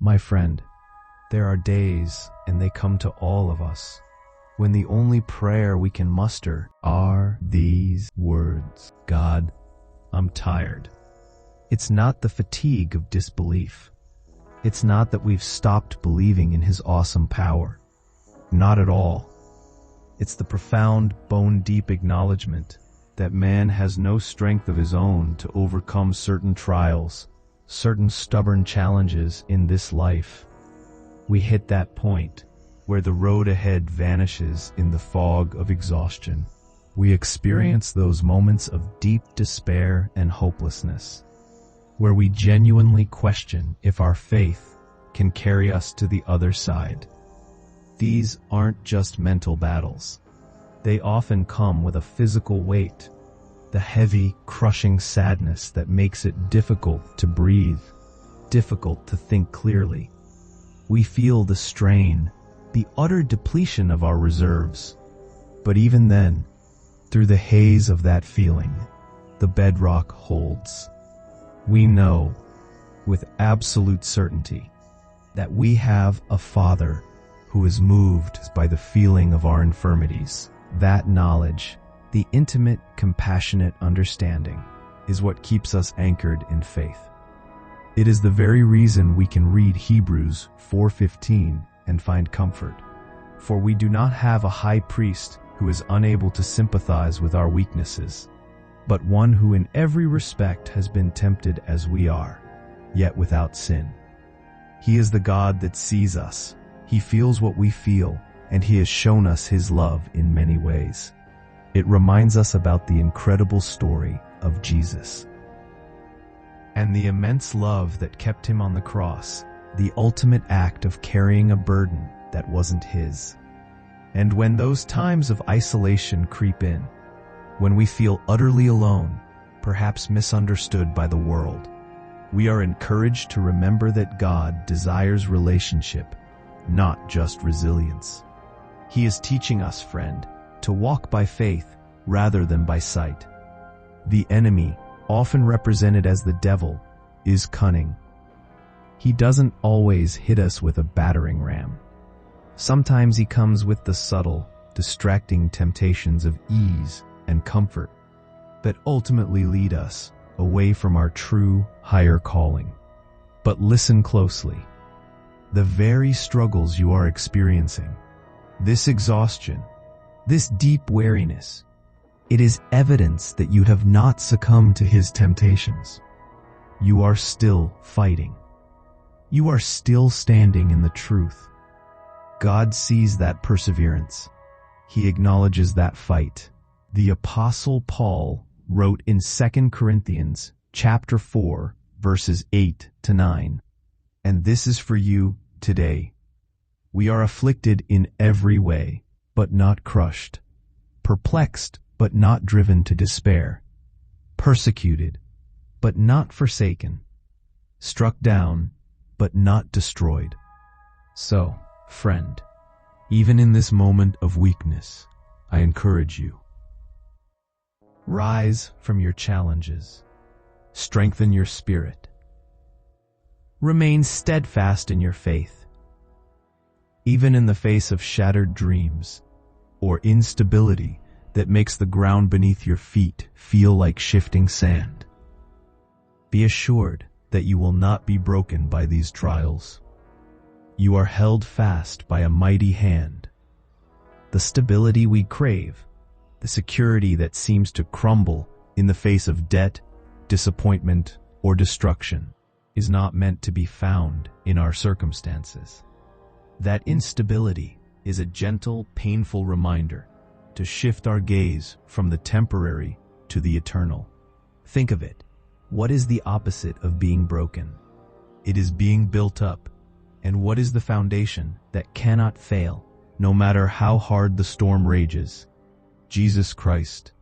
My friend, there are days, and they come to all of us, when the only prayer we can muster are these words: God, I'm tired. It's not the fatigue of disbelief. It's not that we've stopped believing in His awesome power. Not at all. It's the profound, bone-deep acknowledgement that man has no strength of his own to overcome certain trials, certain stubborn challenges in this life. We hit that point where the road ahead vanishes in the fog of exhaustion. We experience those moments of deep despair and hopelessness, where we genuinely question if our faith can carry us to the other side. These aren't just mental battles. They often come with a physical weight, the heavy, crushing sadness that makes it difficult to breathe, difficult to think clearly. We feel the strain, the utter depletion of our reserves. But even then, through the haze of that feeling, the bedrock holds. We know, with absolute certainty, that we have a Father who is moved by the feeling of our infirmities. That knowledge, the intimate, compassionate understanding, is what keeps us anchored in faith. It is the very reason we can read Hebrews 4:15 and find comfort. For we do not have a high priest who is unable to sympathize with our weaknesses, but one who in every respect has been tempted as we are, yet without sin. He is the God that sees us. He feels what we feel, and He has shown us His love in many ways. It reminds us about the incredible story of Jesus and the immense love that kept Him on the cross, the ultimate act of carrying a burden that wasn't His. And when those times of isolation creep in, when we feel utterly alone, perhaps misunderstood by the world, we are encouraged to remember that God desires relationship, not just resilience. He is teaching us, friend, to walk by faith rather than by sight. The enemy, often represented as the devil, is cunning. He doesn't always hit us with a battering ram. Sometimes he comes with the subtle, distracting temptations of ease and comfort that ultimately lead us away from our true, higher calling. But listen closely. The very struggles you are experiencing, this exhaustion, this deep weariness, it is evidence that you have not succumbed to his temptations. You are still fighting. You are still standing in the truth. God sees that perseverance. He acknowledges that fight. The Apostle Paul wrote in 2 Corinthians chapter 4, verses 8 to 9, and this is for you today. We are afflicted in every way, but not crushed, perplexed, but not driven to despair, persecuted, but not forsaken, struck down, but not destroyed. So, friend, even in this moment of weakness, I encourage you. Rise from your challenges. Strengthen your spirit. Remain steadfast in your faith. Even in the face of shattered dreams or instability that makes the ground beneath your feet feel like shifting sand, be assured that you will not be broken by these trials. You are held fast by a mighty hand. The stability we crave, the security that seems to crumble in the face of debt, disappointment, or destruction, is not meant to be found in our circumstances. That instability is a gentle, painful reminder to shift our gaze from the temporary to the eternal. Think of it. What is the opposite of being broken? It is being built up. And what is the foundation that cannot fail, no matter how hard the storm rages? Jesus Christ.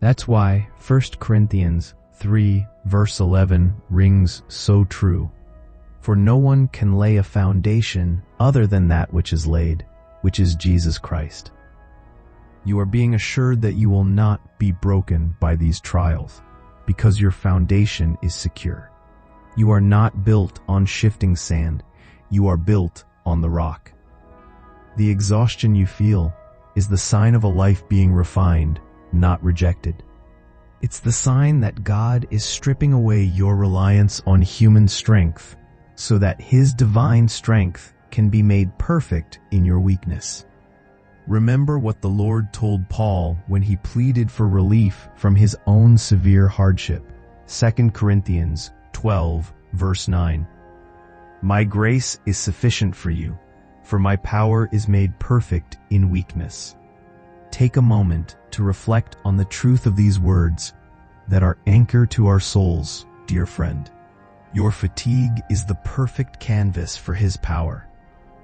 That's why 1 Corinthians 3, verse 11 rings so true. For no one can lay a foundation other than that which is laid, which is Jesus Christ. You are being assured that you will not be broken by these trials, because your foundation is secure. You are not built on shifting sand. you are built on the rock. The exhaustion you feel is the sign of a life being refined, not rejected. It's the sign that God is stripping away your reliance on human strength so that His divine strength can be made perfect in your weakness. Remember what the Lord told Paul when he pleaded for relief from his own severe hardship. 2 Corinthians 12, verse 9. My grace is sufficient for you, for my power is made perfect in weakness. Take a moment to reflect on the truth of these words that are anchor to our souls, dear friend. Your fatigue is the perfect canvas for His power.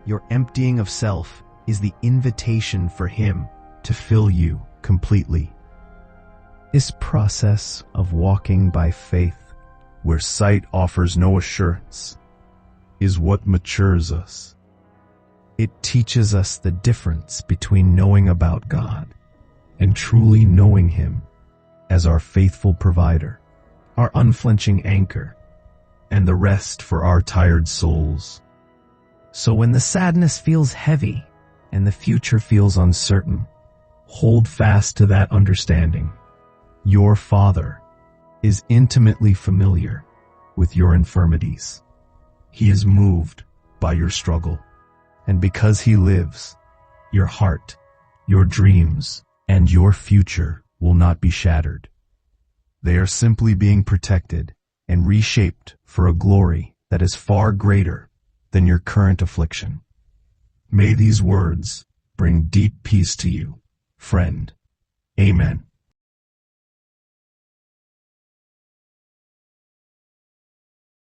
Your emptying of self is the invitation for Him to fill you completely. This process of walking by faith, where sight offers no assurance, is what matures us. It teaches us the difference between knowing about God and truly knowing Him as our faithful provider, our unflinching anchor, and the rest for our tired souls. So when the sadness feels heavy and the future feels uncertain, hold fast to that understanding. Your Father is intimately familiar with your infirmities. He is moved by your struggle. And because He lives, your heart, your dreams, and your future will not be shattered. They are simply being protected and reshaped for a glory that is far greater than your current affliction. May these words bring deep peace to you, friend. Amen.